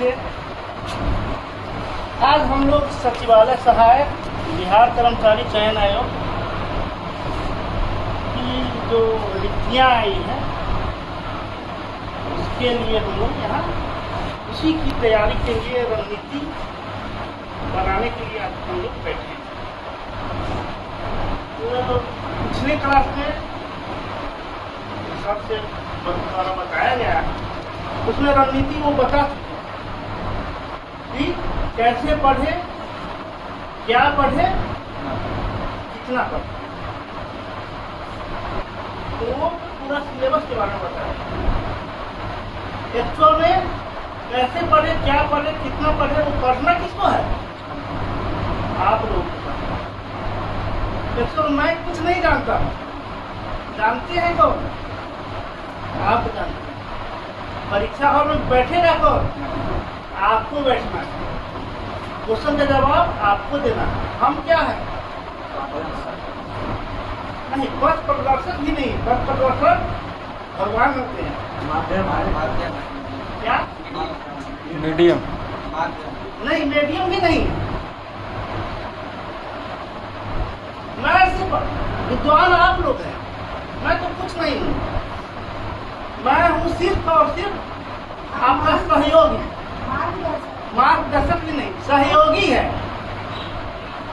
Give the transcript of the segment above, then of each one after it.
नमस्ते। आज हम लोग सचिवालय सहायक बिहार कर्मचारी चयन आयोग की जो रिक्तियाँ आई हैं उसके लिए हम लोग यहाँ उसी की तैयारी के लिए रणनीति बनाने के लिए आज हम लोग बैठे हैं। तो पिछले क्लास में सबसे द्वारा बताया गया उसमें रणनीति वो बता कि कैसे पढ़े, क्या पढ़े, कितना पढ़े, तो वो पूरा सिलेबस के बारे में बताया। एक्चुअल में कैसे पढ़े, क्या पढ़े, कितना पढ़े, वो पढ़ना किसको है? आप लोग। एक्चुअल मैं कुछ नहीं जानता, जानते हैं कौन? आप जानते हैं। परीक्षा हॉल में बैठे रहकर आपको बैठना है, क्वेश्चन का जवाब आपको देना है। हम क्या है? नहीं, पथ प्रदर्शक भी नहीं, पथ प्रदर्शक भगवान होते हैं। क्या? मीडियम नहीं, मीडियम भी नहीं। मैं सिर्फ विद्वान आप लोग हैं, मैं तो कुछ नहीं हूँ। मैं हूँ सिर्फ और सिर्फ आपका सहयोगी, मार्गदर्शक भी नहीं, सहयोगी है।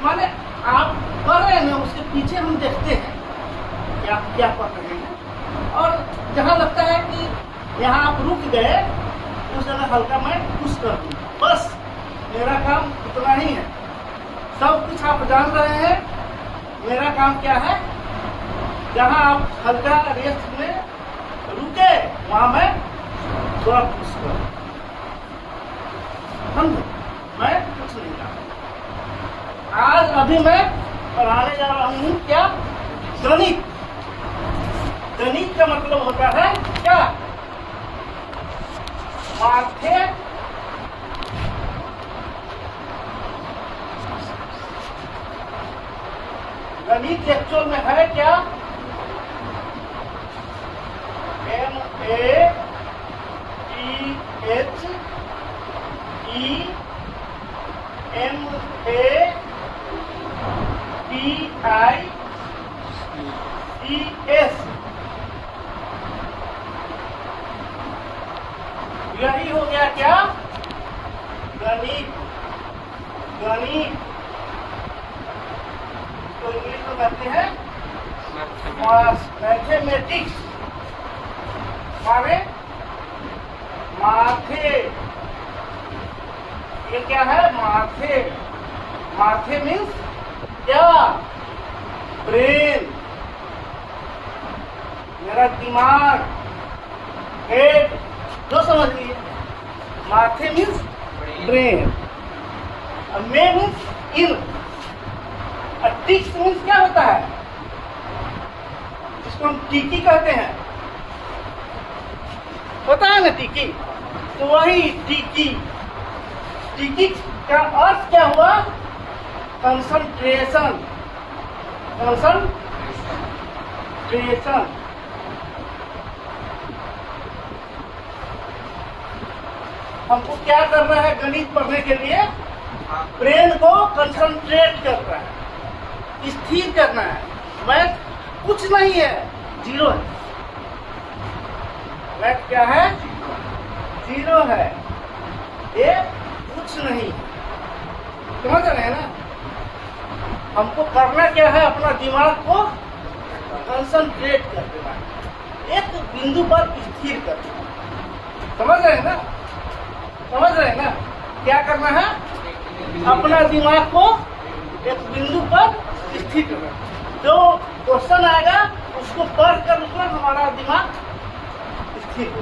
माने आप पढ़ रहे हैं ना, उसके पीछे हम देखते हैं कि आप क्या पढ़ रहे हैं, और जहाँ लगता है कि यहाँ आप रुक गए उस जगह हल्का मैं पुश कर दूँ। बस मेरा काम इतना ही है। सब कुछ आप जान रहे हैं, मेरा काम क्या है? जहाँ आप हल्का रेस्ट में रुके वहाँ मैं थोड़ा पुश करूँ। समझो, मैं कुछ नहीं जानता। आज अभी मैं पढ़ाने जा रहा हूँ क्या? गणित। गणित का मतलब होता है क्या? माथे गणित एक्चुअल में है क्या? MATHETICS। यही हो गया क्या? गणित। गणित तो इंग्लिश में कहते हैं मैथमेटिक्स, माने माथे। ये क्या है? माथे। माथे मीन्स क्या? ब्रेन, मेरा दिमाग, हेड, जो समझ लीजिए। माथे मीन्स ब्रेन, मे मीन्स इन, टिक्स मीन्स क्या होता है? जिसको हम टीकी कहते हैं, होता है ना टीकी, तो वही टीकी। टीकी का अर्थ क्या हुआ? कंसंट्रेशन। कंसंट्रेशन। हमको क्या करना है गणित पढ़ने के लिए? ब्रेन को कंसंट्रेट करना है, स्थिर करना है। मैथ कुछ नहीं है, जीरो है। मैथ क्या है? जीरो है, ये कुछ नहीं। समझ रहे हैं ना? हमको करना क्या है? अपना दिमाग को कंसंट्रेट कर देना, एक बिंदु पर स्थिर कर देना। समझ रहे हैं ना? समझ रहे हैं ना? क्या करना है? अपना दिमाग को एक बिंदु पर स्थिर करना। जो क्वेश्चन आएगा उसको पढ़कर उसमें हमारा दिमाग स्थिर हो।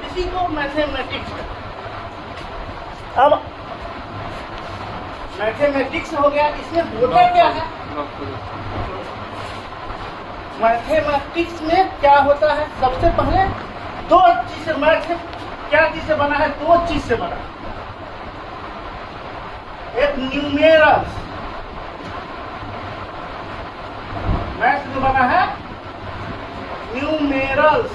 इसी को मैथमेटिक्स है। अब मैथमेटिक्स हो गया, इसमें होता क्या है? मैथमेटिक्स में क्या होता है? सबसे पहले दो चीज से, मैथ क्या चीज से बना है? दो चीज से बना। एक न्यूमेरल्स, मैथ जो बना है न्यूमेरल्स,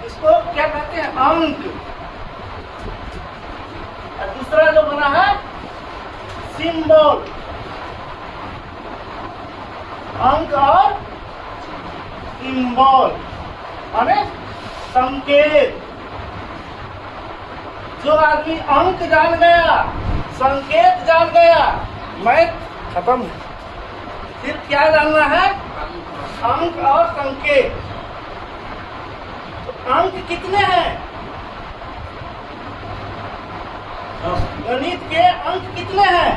इसको क्या कहते हैं? अंक। दूसरा जो बना है सिंबल, अंक और सिंबल माने संकेत। जो आदमी अंक जान गया, संकेत जान गया, मैथ खत्म है। फिर क्या जानना है? अंक और संकेत। तो अंक कितने हैं? गणित के अंक कितने हैं?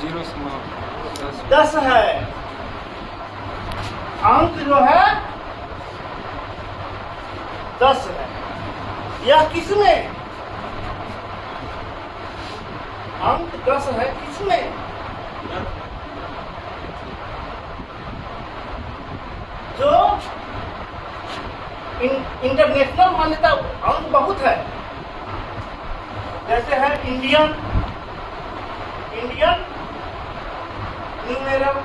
0 से 9 10 है। अंक जो है 10 है। यह किसमें? अंक 10 है किसमें? जो इंटरनेशनल मान्यता अंक बहुत है, जैसे है इंडियन न्यूमेरल,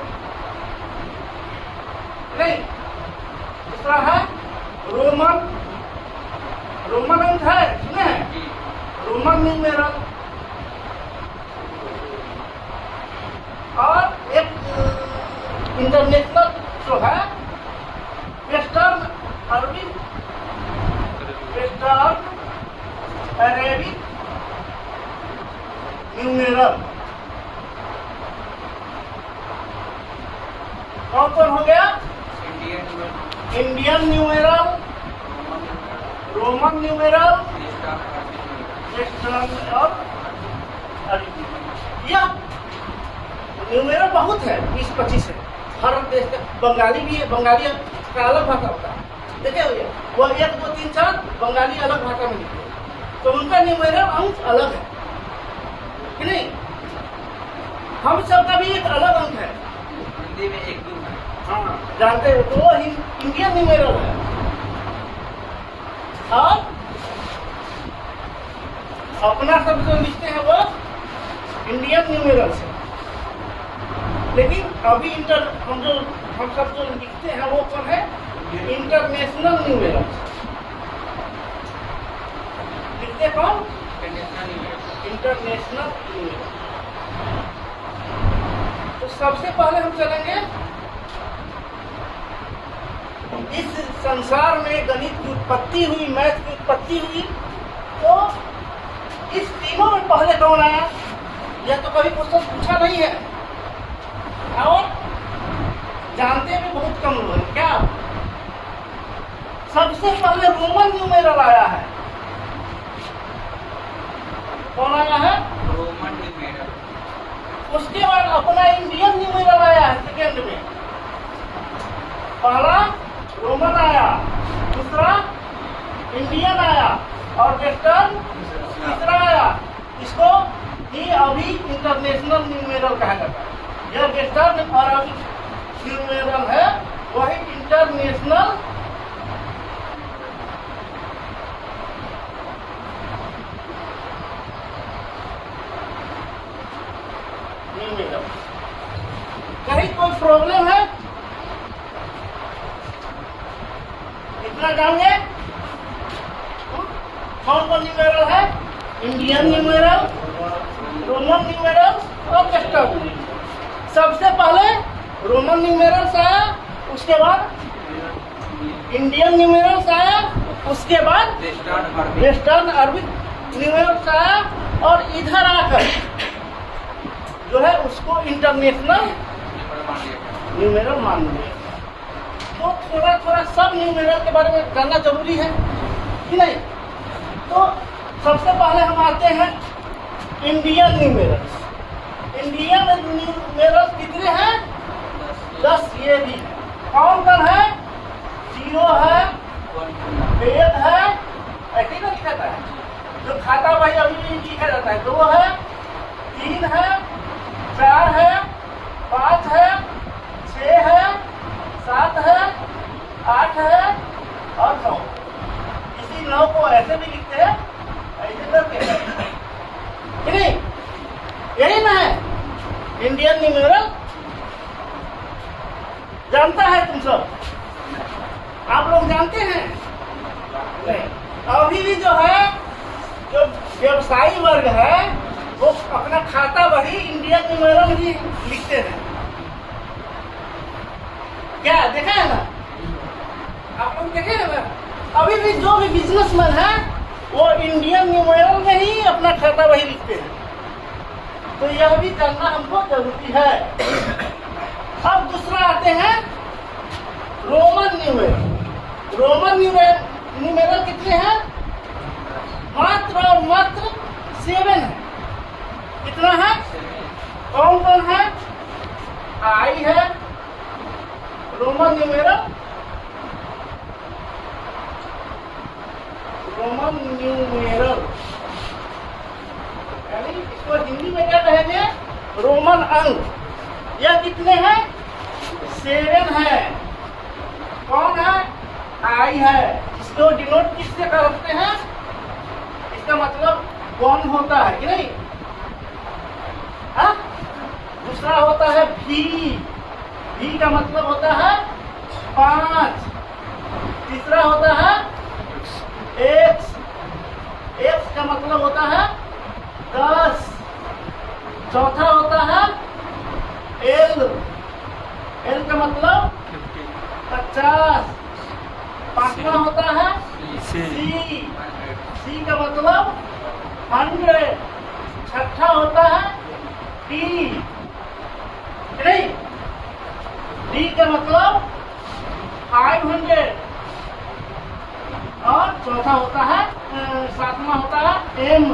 नहीं, दूसरा है रोमन अंक है, सुने हैं? Roman numeral. और एक इंटरनेशनल जो है वेस्टर्न अरेबिक न्यूमेरल। कौन कौन हो गया? Indian numeral, Roman numeral, western और अरेबिक। यह न्यूमेरल बहुत है, 20-25 है। हर देश का बंगाली भी है, बंगाली का अलग भाषा होता है। देखे भैया, वो 1, 2, 3, 4 बंगाली अलग भाषा में लिखते हैं, तो उनका न्यूमेरल अंक अलग है कि नहीं? हम सबका भी एक अलग अंक है। हिंदी में 1, 2 है। हाँ, जानते हो, तो वो इंडियन न्यूमेरल है। और अपना सब जो लिखते हैं वो इंडियन न्यूमेरल से, लेकिन अभी हम सब जो लिखते हैं वो कौन है? इंटरनेशनल न्यूमेरल लिखते कौन? International numeral. तो सबसे पहले हम चलेंगे, इस संसार में गणित की उत्पत्ति हुई, मैथ की उत्पत्ति हुई, तो इस तीनों में पहले कौन आया? यह तो कभी क्वेश्चन पूछा नहीं है और जानते भी बहुत कम लोग हैं। क्या सबसे पहले रोमन न्यूमेरल आया है? कौन आया है? Roman numeral. उसके बाद अपना इंडियन न्यूमेरल आया है सेकेंड में। पहला रोमन आया, दूसरा इंडियन आया और वेस्टर्न तीसरा आया। इसको ही अभी इंटरनेशनल न्यूमेरल कहा जाता है। यह वेस्टर्न और अभी न्यूमेरल है, वही इंटरनेशनल न्यूमेरल। कहीं कोई प्रॉब्लम है? इतना जानिए। कौन कौन न्यूमेरल है? इंडियन न्यूमेरल, रोमन न्यूमेरल और वेस्टर्न। सबसे पहले रोमन न्यूमेरल से आया, उसके बाद इंडियन न्यूमेरल से आया, उसके बाद वेस्टर्न अरबिक न्यूमेरल से आया, और इधर आकर जो है उसको इंटरनेशनल न्यूमेरल मान लिया। तो थोड़ा थोड़ा सब न्यूमेरल के बारे में जानना जरूरी है कि नहीं? तो सबसे पहले हम आते हैं इंडियन न्यूमेरल्स। इंडियन न्यूमेरल्स कितने हैं? 10। ये भी कौन कौन है? 0 है, 1 है, ऐसे ना लिखा जाता है, जो खाता भाई अभी भी लिखा जाता है। 2 है, 3 है, 4 है, 5 है, 6 है, 7 है, 8 है और 9। इसी 9 को ऐसे भी लिखते हैं, ऐसे करके, कि नहीं? यही ना है इंडियन न्यूमेरल। जानता है तुम सब? आप लोग जानते हैं? नहीं। अभी भी जो है, जो व्यवसायी वर्ग है वो अपना खाता बही इंडियन न्यूमेरल ही लिखते हैं। क्या देखा है ना, आप लोग देखे हैं ना। अभी भी जो भी बिजनेसमैन है वो इंडियन न्यूमेरल में ही अपना खाता बही लिखते हैं। तो यह भी जानना हमको जरूरी है। अब दूसरा आते हैं रोमन न्यूमेरल। रोमन न्यूमेरल कितने हैं? मात्र और मात्र 7 है। कितना है? कौन कौन है? आई है रोमन न्यूमेरल। रोमन न्यूमेरल यानी इसको हिंदी में क्या कहेंगे? रोमन अंक। यह कितने हैं? 7 है। कौन है? आई है। इसको डिनोट किससे करते हैं? इसका मतलब 1 होता है कि नहीं? हाँ? दूसरा होता है भी। भी का मतलब होता है 5। तीसरा होता है एक्स। एक्स का मतलब होता है 10। चौथा होता है एल। एल का मतलब 50। पांचवा होता है सी। सी का मतलब 100। छठा होता है डी। नहीं, डी का मतलब 500। और चौथा होता है 7वां होता है एम।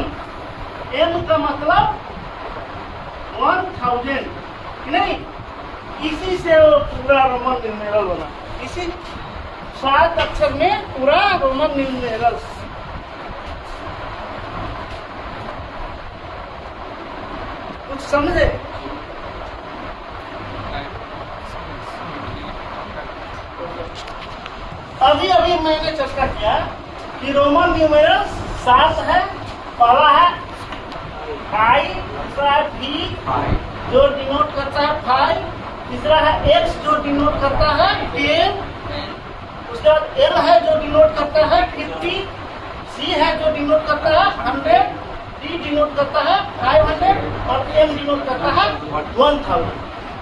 एम का मतलब 1000। नहीं, इसी से वो पूरा रोमन न्यूमेरल बना। इसी 7 अक्षर में पूरा रोमन न्यूमेरल। कुछ समझे? अभी अभी मैंने चर्चा किया कि रोमन न्यूमेरल 7 है। पहला है आई, दूसरा है भी जो डिनोट करता है 5, तीसरा है एक्स जो डिनोट करता है 10, उसके बाद एल है जो डिनोट करता है 50, सी है जो डिनोट करता है 100, डी डिनोट करता है 500 और एम डिनोट करता है 1000।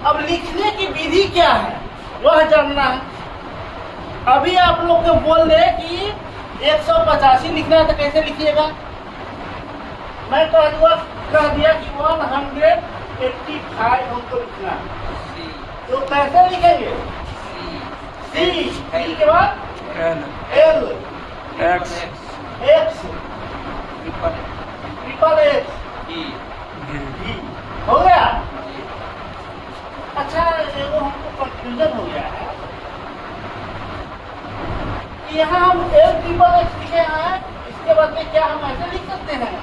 अब लिखने की विधि क्या है वह जानना है। अभी आप लोग को बोल दे कि 185 लिखना है तो कैसे लिखिएगा? मैं कह दिया कि 185 हमको लिखना है, तो कैसे लिखेंगे? सी। सी के बाद L, x, x, triple x, भी। हो गया? अच्छा, वो हमको कंफ्यूजन हो गया है। यहाँ हम एल ट्रिपल एक्स लिखे हैं, इसके बदले क्या हम ऐसे लिख सकते हैं?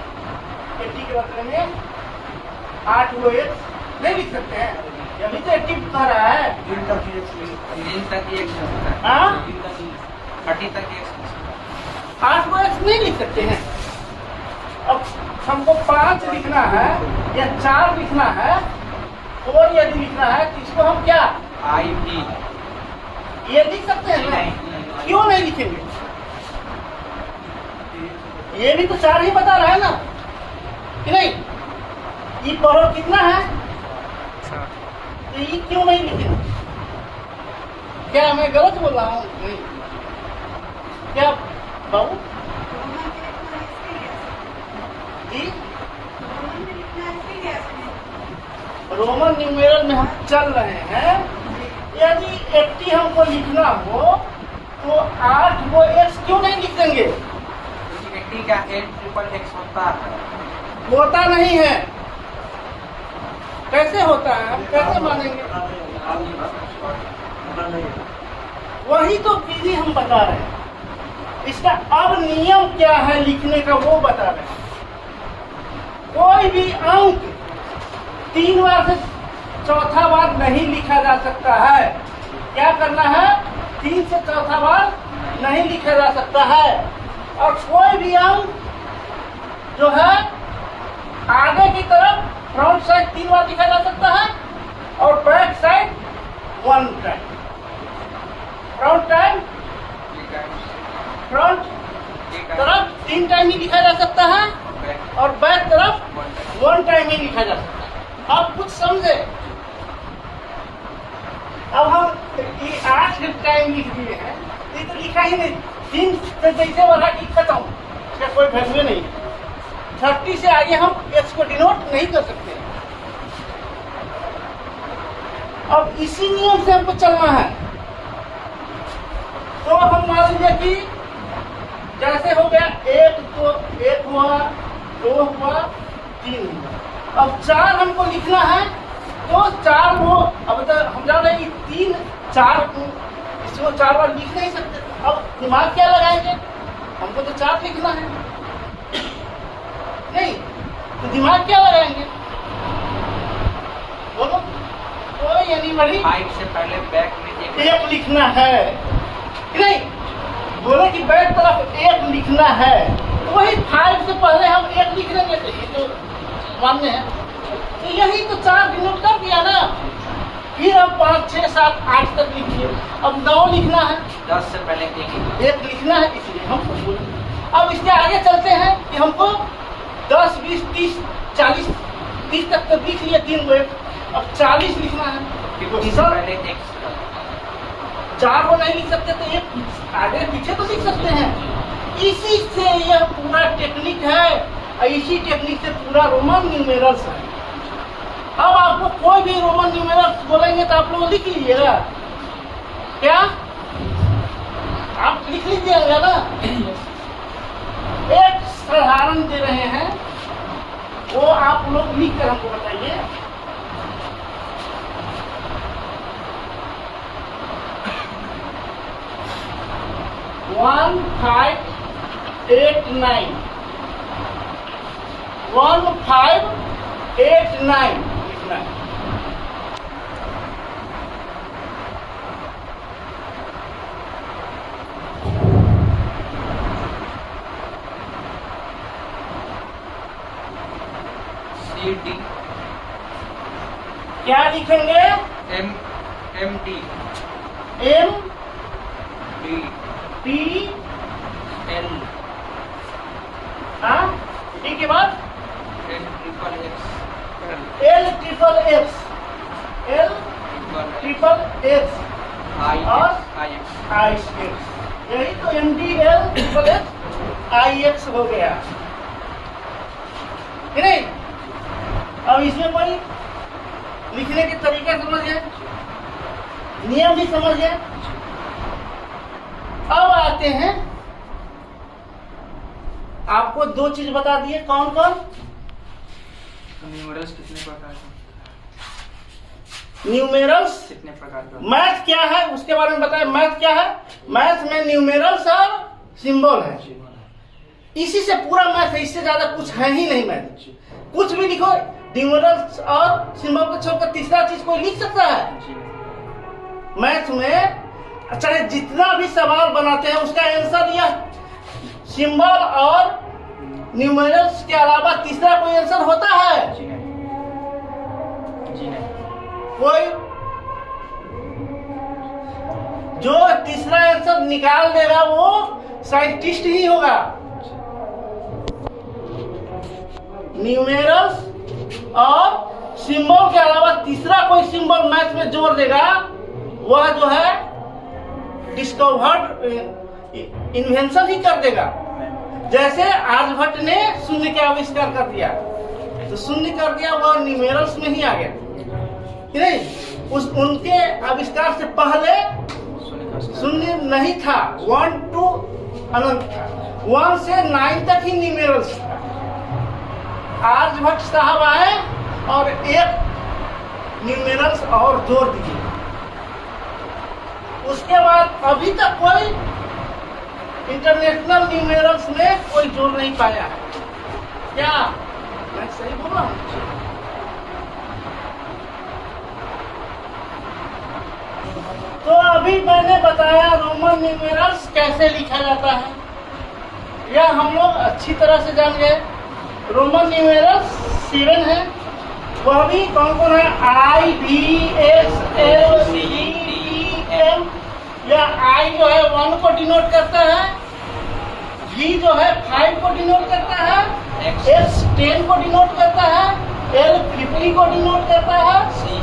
80 के बदले में 8 वो एक्स नहीं लिख सकते हैं? अभी तो 80 कह रहा है। 3 तक एक्स होता है। हाँ? 30 तक एक्स। 8 वो एक्स नहीं लिख सकते हैं। अब हमको 5 लिखना है या 4 लिखना है और यदि लिखना है तो इसको हम क्या आई भी ये लिख सकते हैं ना? क्यों नहीं लिखेंगे? ये भी तो 4 ही बता रहा है ना कि नहीं? ये पढ़ो कितना है तो ये क्यों नहीं लिखेंगे? क्या मैं गलत बोल रहा हूँ? नहीं। क्या बाबू जी? रोमन न्यूमेरल में हम चल रहे हैं। यदि 80 हमको लिखना हो तो 8 वो एक्स क्यों नहीं लिख देंगे? 80 का एल ट्रिपल एक्स होता है। होता नहीं है। कैसे होता है? हम कैसे मानेंगे? वही तो विधि हम बता रहे हैं। इसका अब नियम क्या है लिखने का वो बता रहे हैं। कोई भी अंक 3 बार से चौथा बार नहीं लिखा जा सकता है। क्या करना है? 3 से चौथा बार नहीं लिखा जा सकता है। और कोई भी अंक जो है आगे की तरफ फ्रंट साइड 3 बार लिखा जा सकता है और back side 1 time. Front time front तरफ 3 टाइम ही लिखा जा सकता है और बैक तरफ 1 टाइम ही लिखा जा सकता है। आप कुछ समझे? अब हम 8 टाइम लिख दिए हैं, ये तो लिखा ही नहीं। 3 से जैसे बढ़ा कि खत्म, इसका कोई वैल्यू नहीं है। 30 से आगे हम x को डिनोट नहीं कर सकते। अब इसी नियम से हमको चलना है। तो हम मान लीजिए कि जैसे हो गया 1, तो 1 हुआ, 2 हुआ, 3 हुआ। अब 4 हमको लिखना है, तो 4 को अब तो हम जान रहे हैं कि 3, 4 इसको 4 बार लिख नहीं सकते। अब दिमाग क्या लगाएंगे? हमको तो 4 लिखना है, नहीं तो दिमाग क्या लगाएंगे? बोलो, कोई एनीबॉडी? 5 से पहले बैक में 1 लिखना है, नहीं बोले कि बैक तरफ 1 लिखना है, तो वही 5 से पहले हम 1 लिख लेंगे, तो ये तो मान्य है। तो यही तो 4 डिनोट कर दिया ना। फिर अब 5, 6, 7, 8 तक लिखिए। अब 9 लिखना है, 10 से पहले 1 लिखना है, इसलिए हम बोले। अब इसके आगे चलते हैं कि हमको 10, 20, 30, 40, 30 तक तो लिख लिया 3 गो। अब 40 लिखना है, से पहले x 4 को नहीं लिख सकते, तो 1 आगे पीछे तो लिख सकते हैं। इसी से यह पूरा टेक्निक है, और इसी टेक्निक से पूरा रोमन न्यूमेरल्स है। अब आपको कोई भी रोमन न्यूमेरल्स बोलेंगे तो आप लोग लिख लीजिएगा क्या? आप लिख लीजिएगा ना। एक साधारण दे रहे हैं, वो आप लोग लिख कर हमको बताइए। वन 5 8 9 1589 लिखना है। CD क्या लिखेंगे? MD M D P L हाँ डी के बाद L triple X L triple X L triple X I और X I X, यही तो MDL ट्रिपल X IX हो गया कि नहीं? अब इसमें कोई लिखने के तरीका समझ गए, नियम भी समझ गए। अब आते हैं, आपको 2 चीज बता दिए, कौन कौन? न्यूमेरल्स कितने प्रकार के? न्यूमेरल्स कितने प्रकार का? मैथ क्या है उसके बारे में बताएं। मैथ क्या है? मैथ में न्यूमेरल्स और सिंबल है, इसी से पूरा मैथ है, इससे ज्यादा कुछ है ही नहीं। मैथ कुछ भी लिखो, न्यूमेरल्स और सिंबल को छोड़कर तीसरा चीज कोई लिख सकता है? मैथ में चाहे जितना भी सवाल बनाते हैं उसका आंसर यह सिंबल और न्यूमेरल्स के अलावा तीसरा कोई आंसर होता है? जी नहीं। कोई जो तीसरा आंसर निकाल देगा वो साइंटिस्ट ही होगा। न्यूमेरल्स और सिंबल के अलावा तीसरा कोई सिंबल मैथ में जोड़ देगा, वह जो है डिस्कवर्ड इन्वेंशन ही कर देगा। जैसे आर्यभट्ट ने शून्य का आविष्कार कर दिया, तो शून्य कर दिया, वह न्यूमेरल्स में ही आ गया कि नहीं? उनके आविष्कार से पहले शून्य नहीं था, 1 to अनंत था, 1 से 9 तक ही न्यूमेरल्स था। आर्यभट्ट साहब आए और एक न्यूमेरल्स और जोड़ दिए। उसके बाद अभी तक कोई इंटरनेशनल न्यूमेरल्स में कोई जोड़ नहीं पाया है। क्या मैं सही बोल रहा हूँ? तो अभी मैंने बताया रोमन न्यूमेरल्स कैसे लिखा जाता है, यह हम लोग अच्छी तरह से जान गए। रोमन न्यूमेरल्स 7 है, वह भी कौन कौन है? I, V, S, L, C, D, M। यह I जो है 1 को डिनोट करता है, V V जो है 5 को डिनोट करता है, X 10 को डिनोट करता है, L 50 को डिनोट करता है,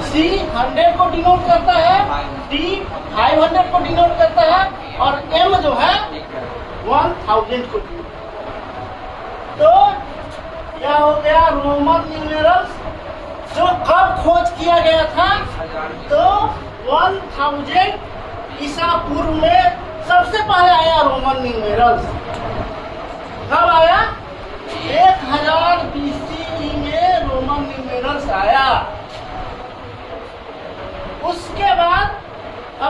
C 100 को डिनोट करता है, D 500 को डिनोट करता है और M जो है 1000 को डिनोट। तो क्या हो गया रोमन न्यूमेरल्स जो कब खोज किया गया था? तो 1000 ईसा पूर्व में सबसे पहले आया रोमन न्यूमेरल्स। कब आया? 1000 BCE में रोमन न्यूमेरल्स आया। उसके बाद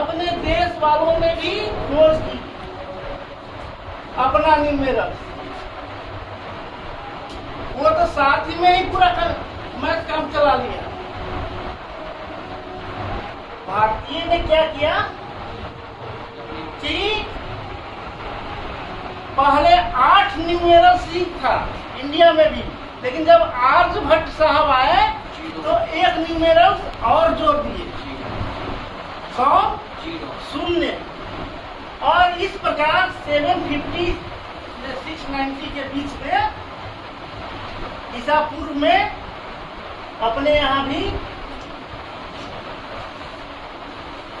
अपने देश वालों ने भी खोज की अपना न्यूमेरल्स। वो तो साथ ही में ही पूरा मैथ काम चला लिया। भारतीय ने क्या किया कि पहले 8 न्यूमेरल्स ही था इंडिया में भी, लेकिन जब आर्यभट्ट साहब आए तो एक न्यूमेरल्स और जोड़ दिए, 0 और इस प्रकार 750 से 690 के बीच में ईसा पूर्व में अपने यहाँ भी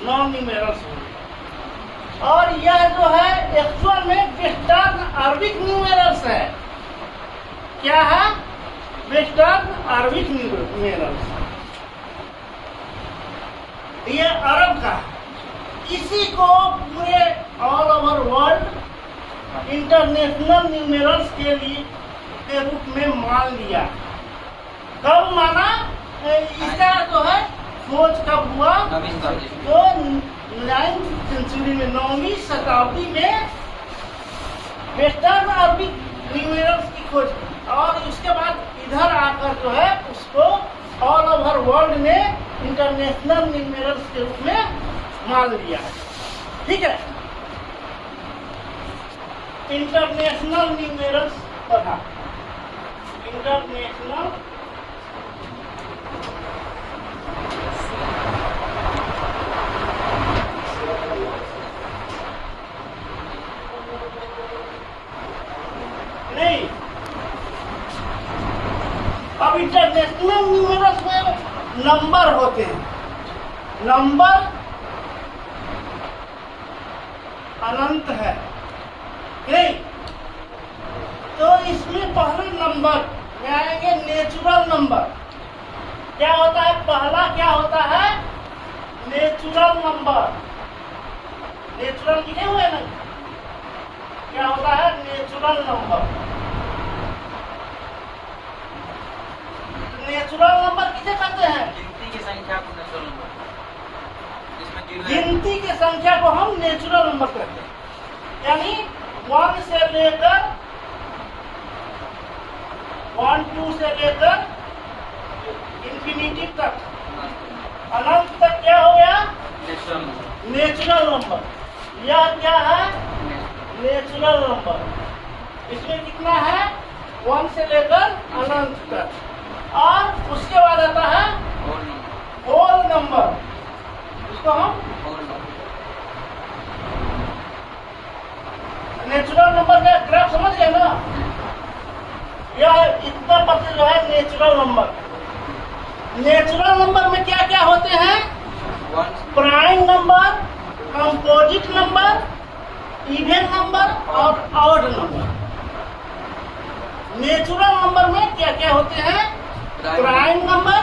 9 न्यूमेरल्स हुए। और यह जो है एक्चुअल में वेस्टर्न अरबिक न्यूमेरल्स है। क्या है? Western Arabic numerals. ये अरब का है। इसी को पूरे all over world international numerals के रूप में मान लिया। कब माना? इसका जो है खोज कब हुआ? तो 9th सेंचुरी में, 9वीं शताब्दी में वेस्टर्न अरबिक न्यूमेरल्स की खोज, और उसके बाद इधर आकर जो है उसको ऑल ओवर वर्ल्ड ने इंटरनेशनल न्यूमेरल्स के रूप में मान लिया। ठीक है, इंटरनेशनल न्यूमेरल्स पढ़ा। इंटरनेशनल नहीं, अब इंटरनेशनल न्यूमेरल्स में नंबर होते हैं। नंबर अनंत है नहीं, तो इसमें पहले नंबर में आएंगे नेचुरल नंबर। क्या होता है? पहला क्या होता है? Natural number. नेचुरल लिखे हुए ना, क्या होता है? Natural number. नेचुरल नंबर किसे कहते हैं? गिनती की संख्या को नेचुरल नंबर, जिसमें गिनती की संख्या को हम नेचुरल नंबर कहते हैं। यानी 1 से लेकर 1 2 से लेकर इंफिनिटी तक, अनंत तक क्या हो गया? Natural number. Natural number. यह क्या है? Natural number. इसमें कितना है? 1 से लेकर अनंत तक। और उसके बाद आता है होल नंबर। इसको हम नेचुरल नंबर का ग्राफ समझ गए ना? यह इतना पता जो है नेचुरल नंबर। नेचुरल नंबर में क्या क्या होते हैं? Prime number, composite number, even number और ऑड नंबर। नेचुरल नंबर में क्या क्या होते हैं? Prime number,